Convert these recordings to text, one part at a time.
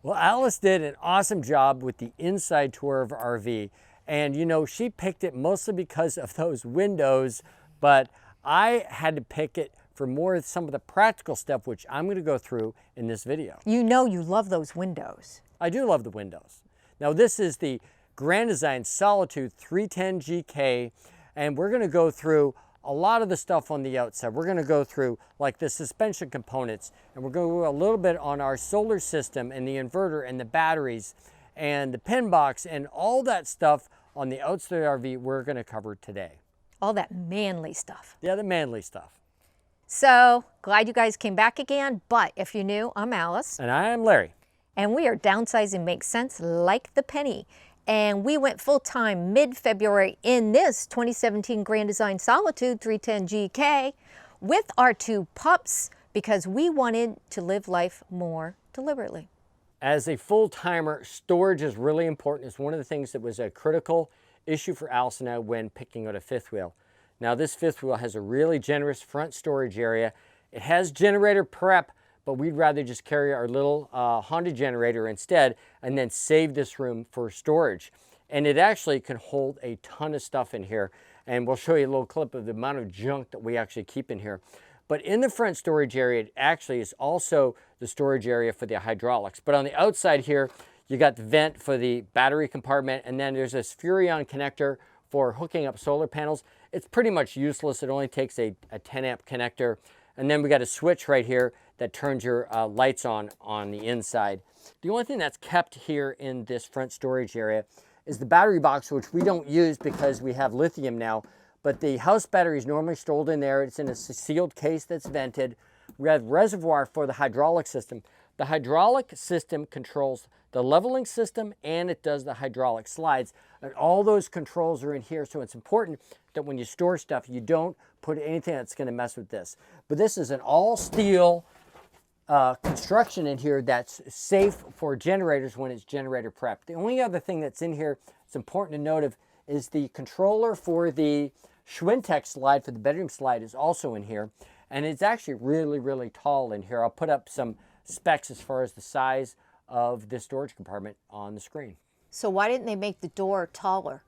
Well, Alice did an awesome job with the inside tour of our RV. And you know, she picked it mostly because of those windows, but I had to pick it for more of some of the practical stuff, which I'm going to go through in this video. You know you love those windows. I do love the windows. Now, this is the Grand Design Solitude 310GK, and we're going to go through a lot of the stuff on the outside. We're going to go through like the suspension components, and we're going to go a little bit on our solar system and the inverter and the batteries and the pin box and all that stuff on the outside of the RV we're going to cover today. All that manly stuff. Yeah, the manly stuff. So, glad you guys came back again, but if you're new, I'm Alice. And I am Larry. And we are Downsizing Makes Sense like the penny. And we went full-time mid-February in this 2017 Grand Design Solitude 310GK with our two pups because we wanted to live life more deliberately. As a full-timer, storage is really important. It's one of the things that was a critical issue for Alice and I when picking out a fifth wheel. Now, this fifth wheel has a really generous front storage area. It has generator prep, but we'd rather just carry our little Honda generator instead and then save this room for storage. And it actually can hold a ton of stuff in here. And we'll show you a little clip of the amount of junk that we actually keep in here. But in the front storage area, it actually is also the storage area for the hydraulics. But on the outside here, you got the vent for the battery compartment, and then there's this Furrion connector for hooking up solar panels. It's pretty much useless. It only takes a 10 amp connector. And then we got a switch right here that turns your lights on the inside. The only thing that's kept here in this front storage area is the battery box, which we don't use because we have lithium now. But the house battery is normally stored in there. It's in a sealed case that's vented. We have reservoir for the hydraulic system. The hydraulic system controls the leveling system and it does the hydraulic slides. And all those controls are in here, so it's important that when you store stuff, you don't put anything that's going to mess with this. But this is an all steel construction in here that's safe for generators when it's generator prep. The only other thing that's in here it's important to note is the controller for the Schwintek slide for the bedroom slide is also in here. And it's actually really, really tall in here. I'll put up some specs as far as the size of this storage compartment on the screen. So why didn't they make the door taller?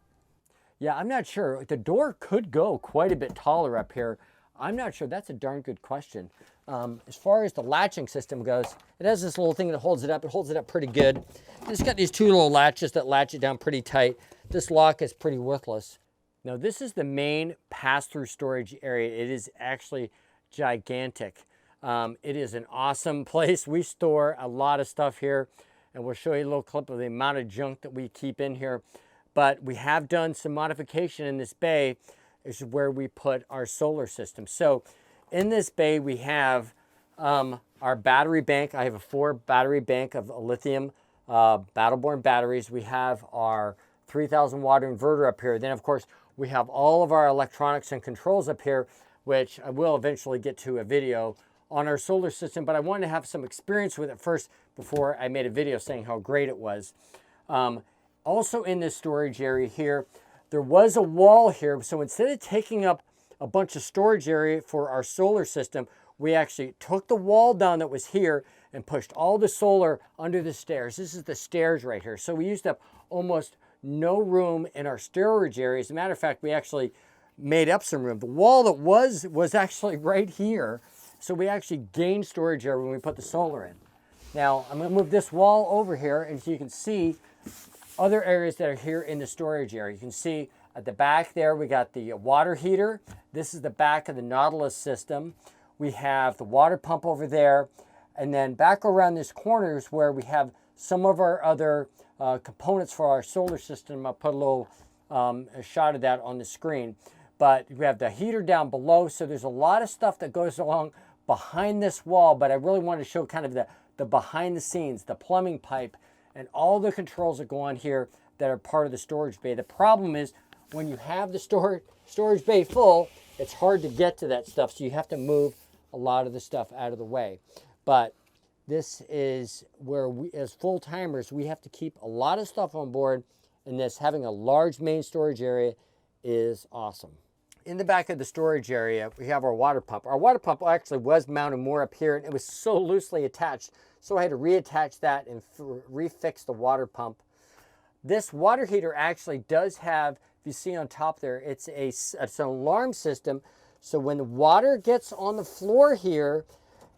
Yeah, I'm not sure. The door could go quite a bit taller up here. I'm not sure. That's a darn good question. As far as the latching system goes, it has this little thing that holds it up. It holds it up pretty good. It's got these two little latches that latch it down pretty tight. This lock is pretty worthless. Now, this is the main pass-through storage area. It is actually gigantic. It is an awesome place. We store a lot of stuff here, and we'll show you a little clip of the amount of junk that we keep in here. But we have done some modification in this bay. This is where we put our solar system. So in this bay, we have our battery bank. I have a 4 battery bank of lithium Battleborn batteries. We have our 3,000 watt inverter up here. Then, of course, we have all of our electronics and controls up here, which I will eventually get to a video on our solar system, but I wanted to have some experience with it first before I made a video saying how great it was. Also in this storage area here, there was a wall here, so instead of taking up a bunch of storage area for our solar system, we actually took the wall down that was here and pushed all the solar under the stairs. This is the stairs right here. So we used up almost no room in our storage area. As a matter of fact, we actually made up some room. The wall that was actually right here. So we actually gained storage area when we put the solar in. Now, I'm going to move this wall over here, and so you can see other areas that are here in the storage area. You can see at the back there, we got the water heater. This is the back of the Nautilus system. We have the water pump over there. And then back around this corner is where we have some of our other components for our solar system. I'll put a little a shot of that on the screen. But we have the heater down below. So there's a lot of stuff that goes along behind this wall. But I really wanted to show kind of the behind the scenes, the plumbing pipe, and all the controls that go on here that are part of the storage bay. The problem is when you have the storage bay full, it's hard to get to that stuff. So you have to move a lot of the stuff out of the way. But this is where we, as full-timers, we have to keep a lot of stuff on board, and this having a large main storage area is awesome. In the back of the storage area, we have our water pump. Our water pump actually was mounted more up here, and it was so loosely attached. So I had to reattach that and refix the water pump. This water heater actually does have, if you see on top there, it's an alarm system. So when the water gets on the floor here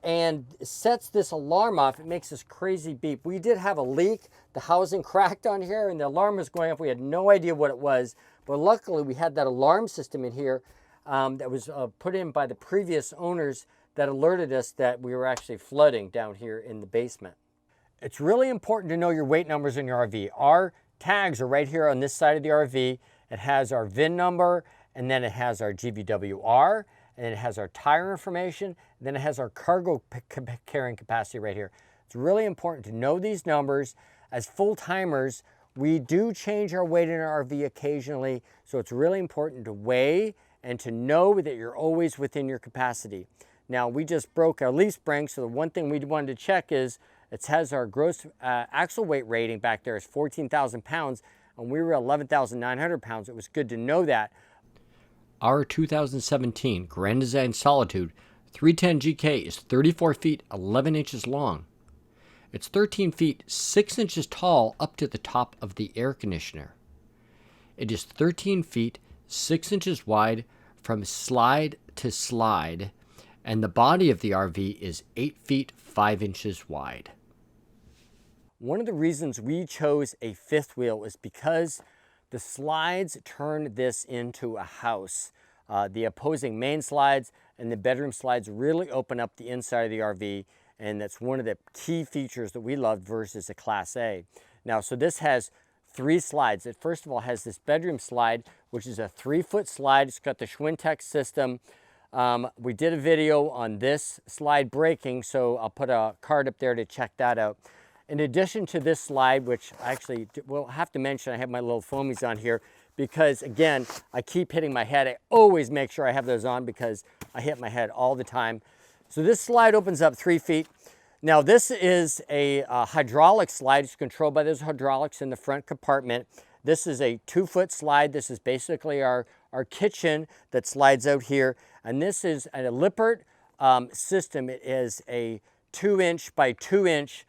and sets this alarm off, it makes this crazy beep. We did have a leak. The housing cracked on here and the alarm was going off. We had no idea what it was, but luckily we had that alarm system in here that was put in by the previous owners that alerted us that we were actually flooding down here in the basement. It's really important to know your weight numbers in your RV. Our tags are right here on this side of the RV. It has our VIN number, and then it has our GVWR, and it has our tire information, and then it has our cargo carrying capacity right here. It's really important to know these numbers. As full-timers, we do change our weight in our RV occasionally, so it's really important to weigh and to know that you're always within your capacity. Now, we just broke our leaf spring, so the one thing we wanted to check is it has our gross axle weight rating back there is 14,000 pounds, and we were 11,900 pounds. It was good to know that. Our 2017 Grand Design Solitude 310GK is 34 feet 11 inches long. It's 13 feet 6 inches tall up to the top of the air conditioner. It is 13 feet 6 inches wide from slide to slide, and the body of the RV is 8 feet 5 inches wide. One of the reasons we chose a fifth wheel is because the slides turn this into a house. The opposing main slides and the bedroom slides really open up the inside of the RV, and that's one of the key features that we love versus a Class A. Now, so this has 3 slides. It first of all has this bedroom slide, which is a 3-foot slide. It's got the Schwintek system. We did a video on this slide breaking, so I'll put a card up there to check that out. In addition to this slide, which I actually will have to mention, I have my little foamies on here because, again, I keep hitting my head. I always make sure I have those on because I hit my head all the time. So this slide opens up 3 feet. Now, this is a hydraulic slide. It's controlled by those hydraulics in the front compartment. This is a 2-foot slide. This is basically our kitchen that slides out here. And this is a Lippert system. It is a 2-inch by 2-inch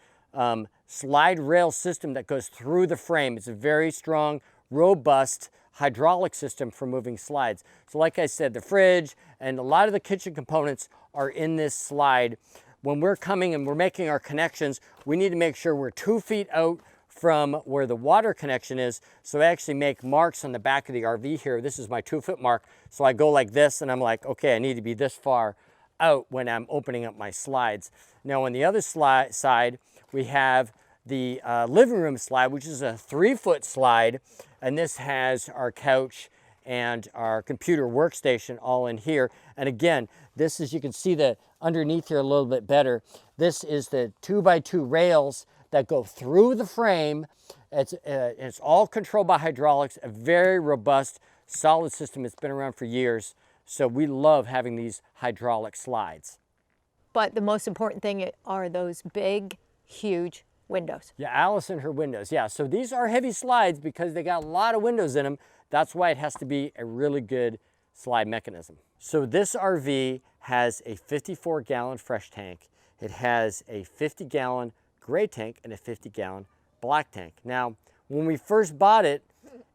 slide rail system that goes through the frame. It's a very strong, robust hydraulic system for moving slides. So like I said, the fridge and a lot of the kitchen components are in this slide. When we're coming and we're making our connections, we need to make sure we're 2 feet out from where the water connection is. So I actually make marks on the back of the RV here. This is my 2-foot mark. So I go like this and I'm like, okay, I need to be this far out when I'm opening up my slides. Now on the other side, we have the living room slide, which is a 3-foot slide. And this has our couch and our computer workstation all in here. And again, this is, you can see the underneath here a little bit better. This is the 2x2 rails that go through the frame. It's all controlled by hydraulics, a very robust, solid system. It's been around for years. So we love having these hydraulic slides. But the most important thing are those big, huge windows. Yeah, Alice and her windows. Yeah, so these are heavy slides because they got a lot of windows in them. That's why it has to be a really good slide mechanism. So this RV has a 54-gallon fresh tank. It has a 50-gallon gray tank and a 50-gallon black tank. Now, when we first bought it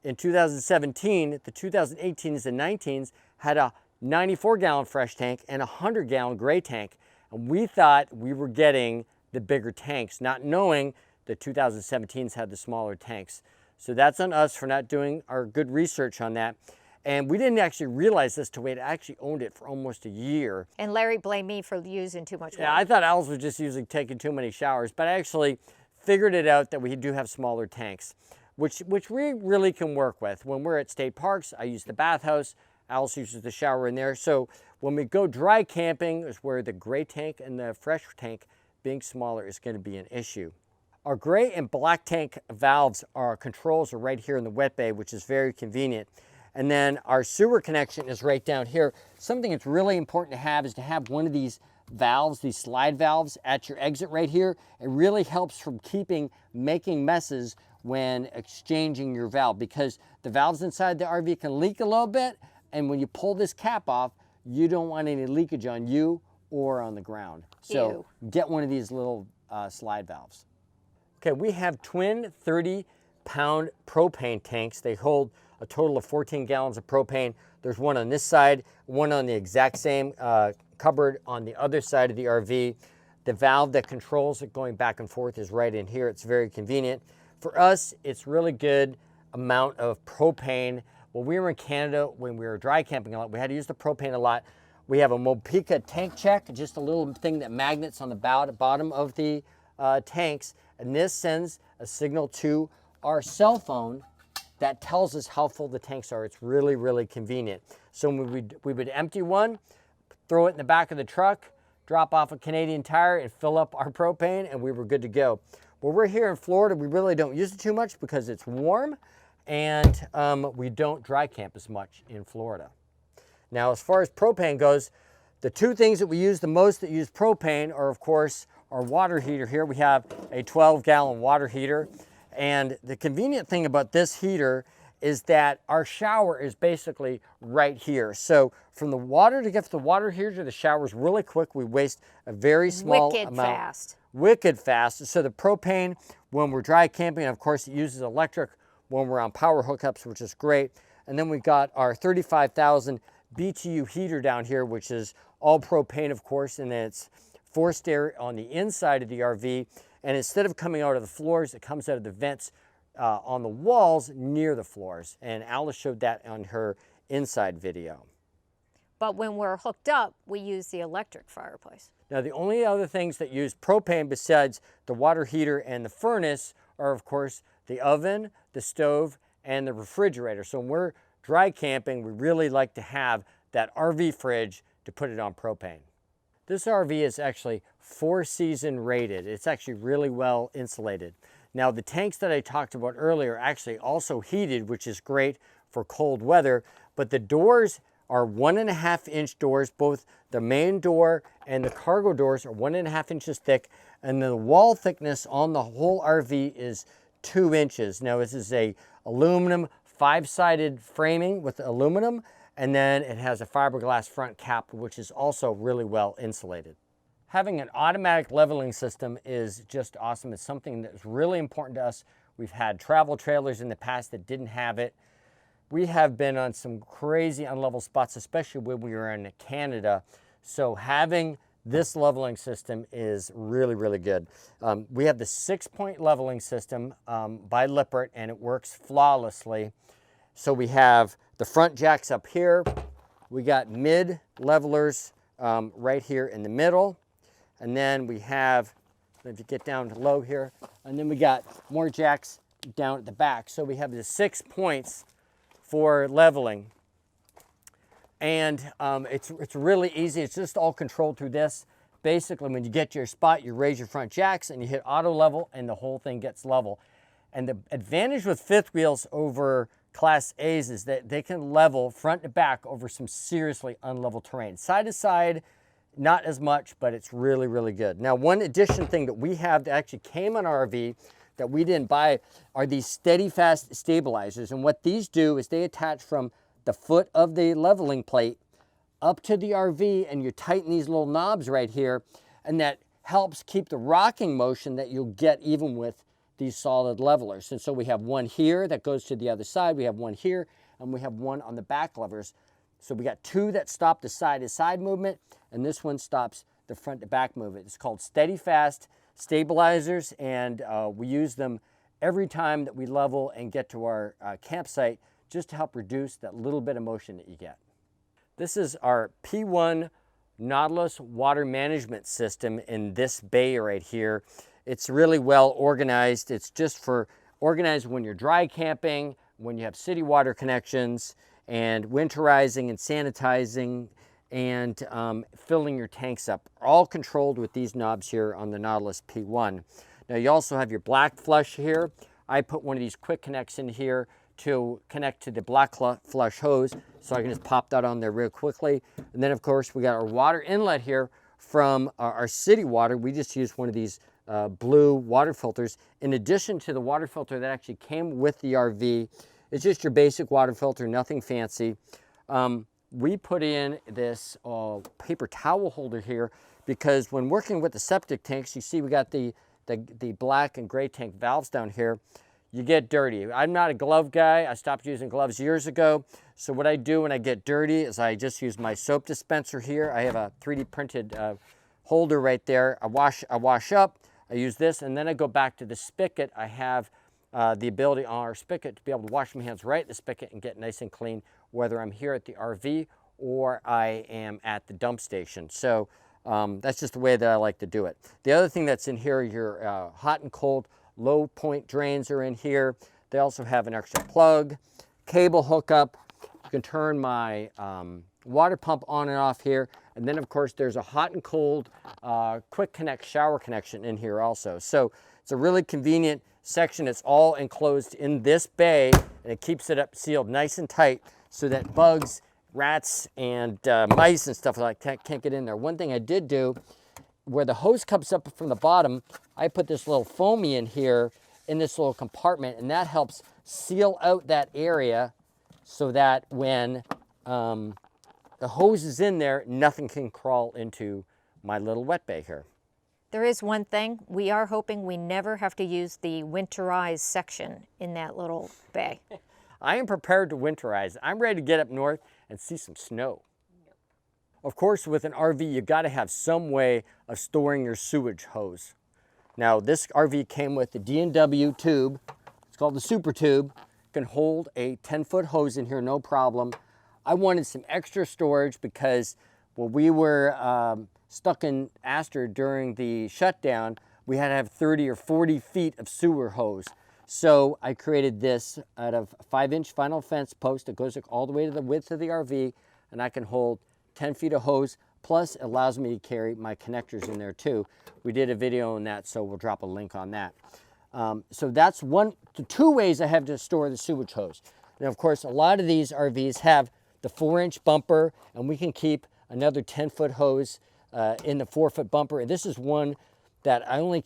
in 2017, the 2018s and 19s had a 94-gallon fresh tank and a 100-gallon gray tank. And we thought we were getting the bigger tanks, not knowing the 2017s had the smaller tanks. So that's on us for not doing our good research on that. And we didn't actually realize this till we had actually owned it for almost a year. And Larry blamed me for using too much water. Yeah, I thought Alice was just taking too many showers, but I actually figured it out that we do have smaller tanks, which we really can work with. When we're at state parks, I use the bathhouse. Alice uses the shower in there. So when we go dry camping is where the gray tank and the fresh tank being smaller is going to be an issue. Our gray and black tank valves, our controls are right here in the wet bay, which is very convenient. And then our sewer connection is right down here. Something that's really important to have is to have one of these valves, these slide valves at your exit right here. It really helps from making messes when exchanging your valve, because the valves inside the RV can leak a little bit. And when you pull this cap off, you don't want any leakage on you or on the ground. So get one of these little slide valves. Okay, we have twin 30-pound propane tanks. They hold a total of 14 gallons of propane. There's one on this side, one on the exact same cupboard on the other side of the RV. The valve that controls it going back and forth is right in here. It's very convenient. For us, it's really good amount of propane. When we were in Canada, when we were dry camping a lot, we had to use the propane a lot. We have a Mopica tank check, just a little thing that magnets on the bottom of the tanks. And this sends a signal to our cell phone that tells us how full the tanks are. It's really, really convenient. So when we would empty one, throw it in the back of the truck, drop off a Canadian Tire and fill up our propane, and we were good to go. Well, we're here in Florida. We really don't use it too much because it's warm, and we don't dry camp as much in Florida. Now, as far as propane goes, the two things that we use the most that use propane are, of course, our water heater here. We have a 12-gallon water heater. And the convenient thing about this heater is that our shower is basically right here. So from the water to get from the water heater to the shower is really quick. We waste a very small amount. Wicked fast. Wicked fast. So the propane, when we're dry camping, of course, it uses electric when we're on power hookups, which is great. And then we've got our 35,000 BTU heater down here, which is all propane, of course, and then it's forced air on the inside of the RV. And instead of coming out of the floors, it comes out of the vents on the walls near the floors. And Alice showed that on her inside video. But when we're hooked up, we use the electric fireplace. Now, the only other things that use propane besides the water heater and the furnace are, of course, the oven, the stove, and the refrigerator. So when we're dry camping, we really like to have that RV fridge to put it on propane. This RV is actually 4-season rated. It's actually really well insulated. Now, the tanks that I talked about earlier are actually also heated, which is great for cold weather, but the doors are 1.5-inch doors. Both the main door and the cargo doors are 1.5 inches thick, and the wall thickness on the whole RV is 2 inches. Now, this is a aluminum 5-sided framing with aluminum, and then it has a fiberglass front cap, which is also really well insulated. Having an automatic leveling system is just awesome. It's something that's really important to us. We've had travel trailers in the past that didn't have it. We have been on some crazy unlevel spots, especially when we were in Canada. So having this leveling system is really, really good. We have the 6-point leveling system by Lippert, and it works flawlessly. So we have the front jacks up here. We got mid levelers right here in the middle. And then we have, if you get down to low here, and then we got more jacks down at the back. So we have the 6 points for leveling. And it's really easy. It's just all controlled through this. Basically, when you get to your spot, you raise your front jacks and you hit auto level, and the whole thing gets level. And the advantage with fifth wheels over Class A's is that they can level front to back over some seriously unlevel terrain. Side to side, not as much, but it's really, really good. Now, one addition thing that we have that actually came on our RV that we didn't buy are these steady fast stabilizers. And what these do is they attach from the foot of the leveling plate up to the RV, and you tighten these little knobs right here, and that helps keep the rocking motion that you'll get even with these solid levelers. And so we have one here that goes to the other side, we have one here, and we have one on the back levers. So we got two that stop the side-to-side movement, and this one stops the front-to-back movement. It's called steady fast stabilizers, and we use them every time that we level and get to our campsite, just to help reduce that little bit of motion that you get. This is our P1 Nautilus water management system in this bay right here. It's really well organized. It's just for organized when you're dry camping, when you have city water connections, and winterizing and sanitizing and filling your tanks up. All controlled with these knobs here on the Nautilus P1. Now you also have your black flush here. I put one of these quick connects in here to connect to the black flush hose, so I can just pop that on there real quickly. And then of course we got our water inlet here from our city water. We just used one of these blue water filters. In addition to the water filter that actually came with the RV, it's just your basic water filter, nothing fancy. We put in this paper towel holder here because when working with the septic tanks, you see we got the black and gray tank valves down here, you get dirty. I'm not a glove guy. I stopped using gloves years ago. So what I do when I get dirty is I just use my soap dispenser here. I have a 3D printed holder right there. I wash up, I use this, and then I go back to the spigot. I have the ability on our spigot to be able to wash my hands right at the spigot and get nice and clean, whether I'm here at the RV or I am at the dump station. So that's just the way that I like to do it. The other thing that's in here, your hot and cold low point drains are in here. They also have an extra plug, cable hookup. You can turn my water pump on and off here. And then of course there's a hot and cold quick connect shower connection in here also. So it's a really convenient section. It's all enclosed in this bay, and it keeps it up sealed nice and tight so that bugs, rats, and mice and stuff like that can't get in there. One thing I did do, where the hose comes up from the bottom, I put this little foamy in here in this little compartment, and that helps seal out that area so that when the hose is in there, nothing can crawl into my little wet bay here. There is one thing, we are hoping we never have to use the winterized section in that little bay. I am prepared to winterize. I'm ready to get up north and see some snow. Of course, with an RV, you got to have some way of storing your sewage hose. Now, this RV came with the D&W tube. It's called the Super Tube. It can hold a 10-foot hose in here, no problem. I wanted some extra storage because when we were stuck in Astor during the shutdown, we had to have 30 or 40 feet of sewer hose. So I created this out of 5-inch vinyl fence post that goes all the way to the width of the RV, and I can hold 10 feet of hose, plus it allows me to carry my connectors in there too. We did a video on that, so we'll drop a link on that. So that's the two ways I have to store the sewage hose. Now, of course, a lot of these RVs have the 4-inch bumper, and we can keep another 10-foot hose in the 4-foot bumper. And this is one that I only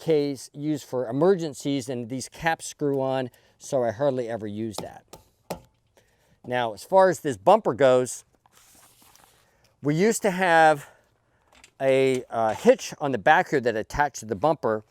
use for emergencies, and these caps screw on, so I hardly ever use that. Now, as far as this bumper goes, we used to have a hitch on the back here that attached to the bumper,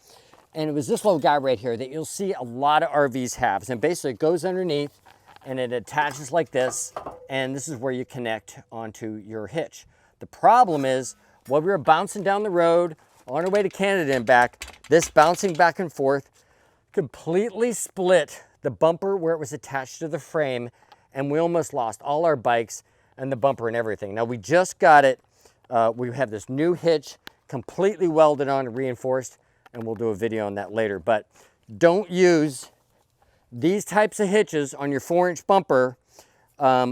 and it was this little guy right here that you'll see a lot of RVs have. And basically it goes underneath and it attaches like this, and this is where you connect onto your hitch. The problem is, while we were bouncing down the road on our way to Canada and back, this bouncing back and forth completely split the bumper where it was attached to the frame, and we almost lost all our bikes and the bumper and everything. Now we just got it. We have this new hitch completely welded on and reinforced, and we'll do a video on that later. But don't use these types of hitches on your 4-inch bumper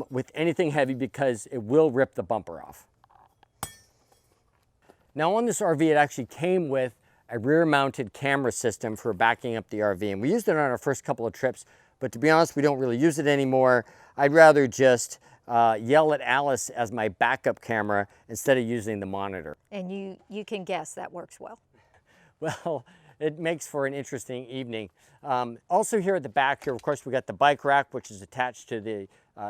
with anything heavy, because it will rip the bumper off. Now on this RV, it actually came with a rear-mounted camera system for backing up the RV, and we used it on our first couple of trips, but to be honest, we don't really use it anymore. I'd rather just yell at Alice as my backup camera instead of using the monitor. And you can guess that works well. Well, it makes for an interesting evening. Also here at the back here, of course, we got the bike rack, which is attached to the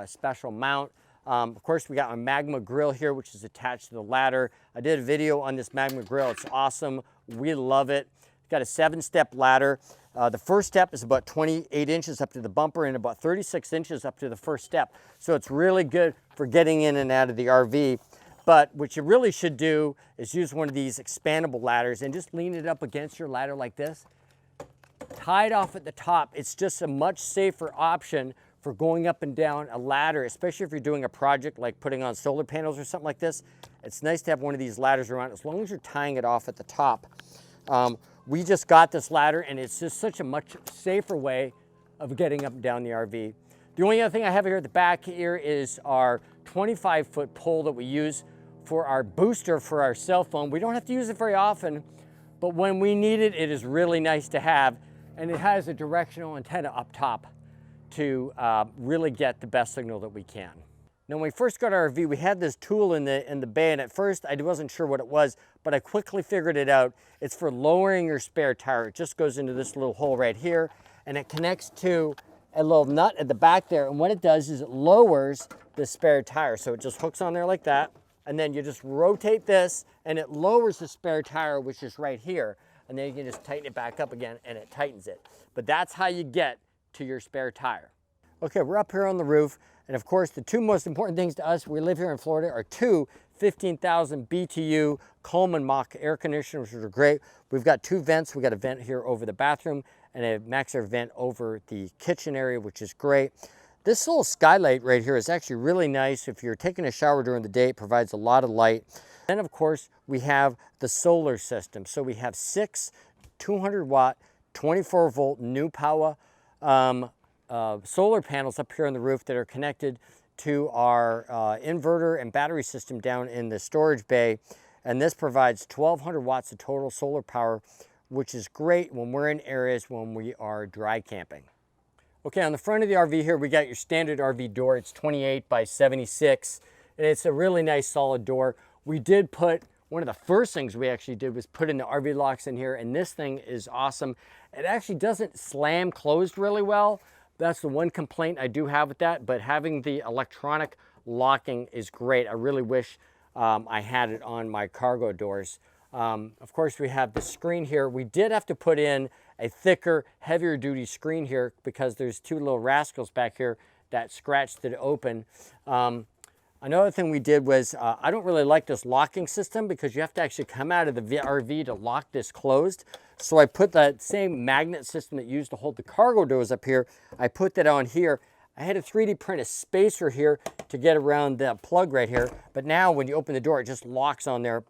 special mount. Of course, we got a Magma grill here, which is attached to the ladder. I did a video on this Magma grill. It's awesome. We love it. It's got a 7-step ladder. The first step is about 28 inches up to the bumper and about 36 inches up to the first step. So it's really good for getting in and out of the RV. But what you really should do is use one of these expandable ladders and just lean it up against your ladder like this. Tie it off at the top. It's just a much safer option for going up and down a ladder, especially if you're doing a project like putting on solar panels or something like this. It's nice to have one of these ladders around, as long as you're tying it off at the top. We just got this ladder, and it's just such a much safer way of getting up and down the RV. The only other thing I have here at the back here is our 25-foot pole that we use for our booster for our cell phone. We don't have to use it very often, but when we need it, it is really nice to have. And it has a directional antenna up top to really get the best signal that we can. Now, when we first got our RV, we had this tool in the bay, and at first I wasn't sure what it was, but I quickly figured it out. It's for lowering your spare tire. It just goes into this little hole right here, and it connects to a little nut at the back there, and what it does is it lowers the spare tire. So it just hooks on there like that, and then you just rotate this and it lowers the spare tire, which is right here. And then you can just tighten it back up again and it tightens it. But that's how you get to your spare tire. Okay, we're up here on the roof. And of course, the two most important things to us, we live here in Florida, are two 15,000 BTU Coleman Mach air conditioners, which are great. We've got two vents. We've got a vent here over the bathroom and a max air vent over the kitchen area, which is great. This little skylight right here is actually really nice. If you're taking a shower during the day, it provides a lot of light. Then of course, we have the solar system. So we have 6 200 watt, 24 volt new power solar panels up here on the roof that are connected to our inverter and battery system down in the storage bay. And this provides 1,200 watts of total solar power, which is great when we're in areas when we are dry camping. Okay, on the front of the RV here, we got your standard RV door. It's 28 by 76, and it's a really nice solid door. We did put, one of the first things we actually did was put in the RV locks in here, and this thing is awesome. It actually doesn't slam closed really well. That's the one complaint I do have with that, but having the electronic locking is great. I really wish I had it on my cargo doors. Of course, we have the screen here. We did have to put in a thicker, heavier duty screen here because there's two little rascals back here that scratched it open. Another thing we did was, I don't really like this locking system because you have to actually come out of the RV to lock this closed. So I put that same magnet system that you used to hold the cargo doors up here, I put that on here. I had to 3D print a spacer here to get around that plug right here. But now when you open the door, it just locks on there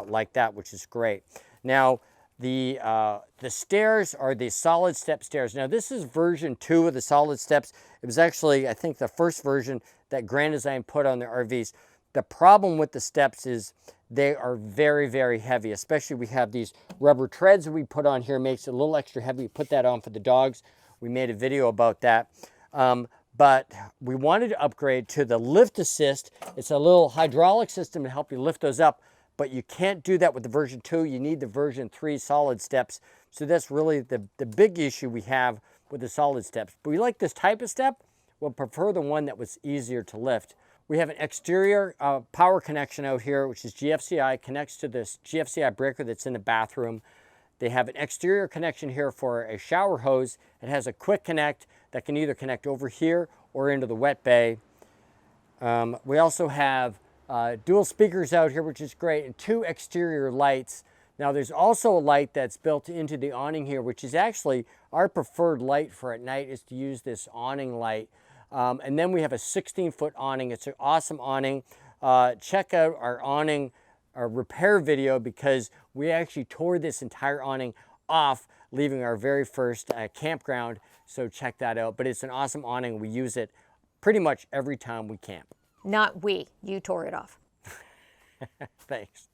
like that, which is great. Now, the stairs are the solid step stairs. Now this is version 2 of the solid steps. It was actually, I think, the first version that Grand Design put on their RVs. The problem with the steps is they are very, very heavy, especially we have these rubber treads that we put on here, makes it a little extra heavy. We put that on for the dogs. We made a video about that. But we wanted to upgrade to the lift assist. It's a little hydraulic system to help you lift those up, but you can't do that with the version 2. You need the version 3 solid steps. So that's really the big issue we have with the solid steps. But we like this type of step. We'll prefer the one that was easier to lift. We have an exterior power connection out here, which is GFCI, connects to this GFCI breaker that's in the bathroom. They have an exterior connection here for a shower hose. It has a quick connect that can either connect over here or into the wet bay. We also have dual speakers out here, which is great, and 2 exterior lights. Now there's also a light that's built into the awning here, which is actually our preferred light for at night, is to use this awning light. And then we have a 16-foot awning. It's an awesome awning. Check out our awning, our repair video, because we actually tore this entire awning off, leaving our very first campground. So check that out. But it's an awesome awning. We use it pretty much every time we camp. Not we, you tore it off. Thanks.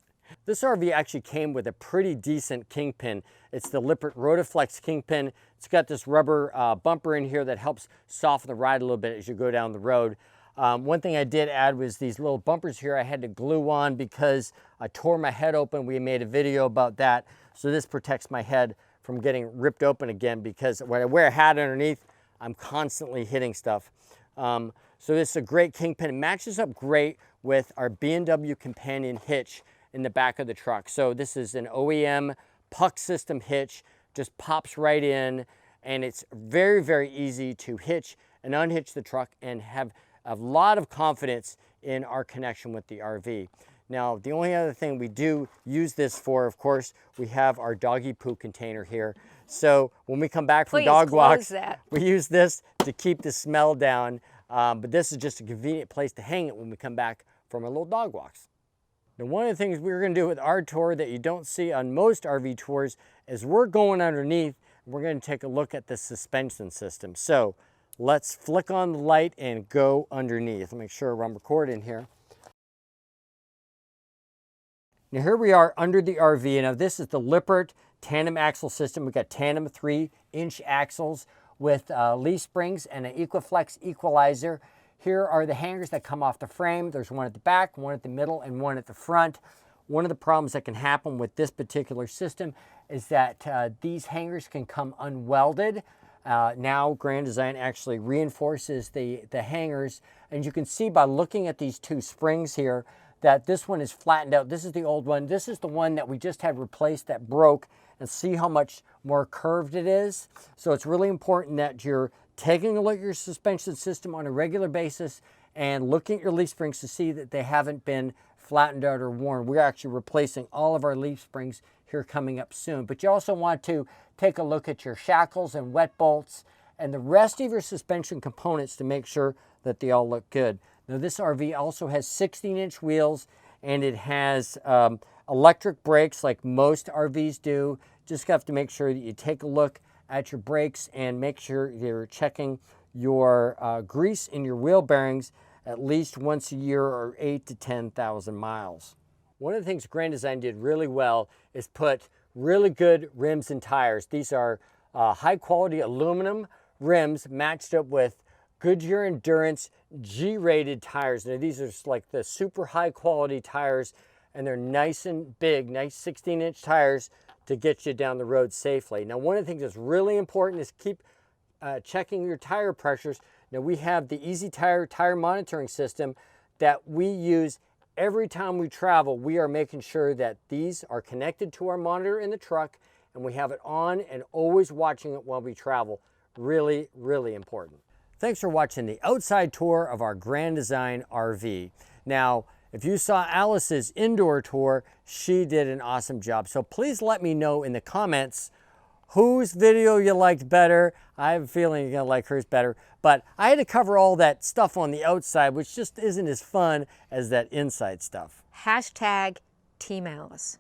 This RV actually came with a pretty decent kingpin. It's the Lippert Rotaflex kingpin. It's got this rubber bumper in here that helps soften the ride a little bit as you go down the road. One thing I did add was these little bumpers here I had to glue on because I tore my head open. We made a video about that. So this protects my head from getting ripped open again, because when I wear a hat underneath, I'm constantly hitting stuff. So this is a great kingpin. It matches up great with our B&W companion hitch in the back of the truck. So this is an OEM puck system hitch, just pops right in, and it's very, very easy to hitch and unhitch the truck and have a lot of confidence in our connection with the RV. Now, the only other thing we do use this for, of course, we have our doggy poo container here. So when we come back from dog walks, we use this to keep the smell down. But this is just a convenient place to hang it when we come back from our little dog walks. Now, one of the things we're going to do with our tour that you don't see on most RV tours is we're going underneath and we're going to take a look at the suspension system. So let's flick on the light and go underneath. Make sure I'm recording here. Now here we are under the RV. Now this is the Lippert tandem axle system. We've got tandem 3-inch axles with leaf springs and an Equiflex equalizer. Here are the hangers that come off the frame. There's one at the back, one at the middle, and one at the front. One of the problems that can happen with this particular system is that these hangers can come unwelded. Now Grand Design actually reinforces the hangers, and you can see by looking at these 2 springs here that this one is flattened out. This is the old one. This is the one that we just had replaced that broke, and see how much more curved it is. So it's really important that you're taking a look at your suspension system on a regular basis and looking at your leaf springs to see that they haven't been flattened out or worn. We're actually replacing all of our leaf springs here coming up soon. But you also want to take a look at your shackles and wet bolts and the rest of your suspension components to make sure that they all look good. Now this RV also has 16-inch wheels, and it has electric brakes like most RVs do. Just have to make sure that you take a look at your brakes and make sure you're checking your grease in your wheel bearings at least once a year or 8,000 to 10,000 miles. One of the things Grand Design did really well is put really good rims and tires. These are high quality aluminum rims matched up with Goodyear Endurance G-rated tires. Now these are just like the super high quality tires, and they're nice and big, nice 16-inch tires to get you down the road safely. Now one of the things that's really important is keep checking your tire pressures. Now we have the Easy Tire tire monitoring system that we use every time we travel. We are making sure that these are connected to our monitor in the truck, and we have it on and always watching it while we travel. Really, really important. Thanks for watching the outside tour of our Grand Design RV. Now, if you saw Alice's indoor tour, she did an awesome job. So please let me know in the comments whose video you liked better. I have a feeling you're gonna like hers better, but I had to cover all that stuff on the outside, which just isn't as fun as that inside stuff. Hashtag Team Alice.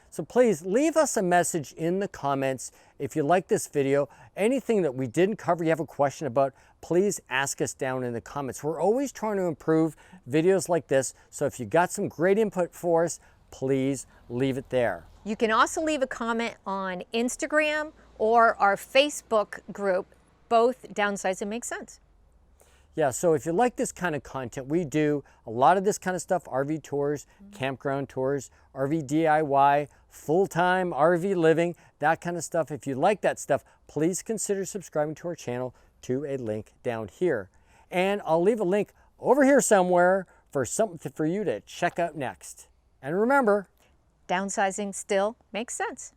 So please leave us a message in the comments if you like this video. Anything that we didn't cover, you have a question about, please ask us down in the comments. We're always trying to improve videos like this, so if you got some great input for us, please leave it there. You can also leave a comment on Instagram or our Facebook group, both Downsizing Makes Sense. Yeah, so if you like this kind of content, we do a lot of this kind of stuff: RV tours, campground tours, RV DIY, full-time RV living, that kind of stuff. If you like that stuff, please consider subscribing to our channel to a link down here. And I'll leave a link over here somewhere for something for you to check out next. And remember, Downsizing still makes sense.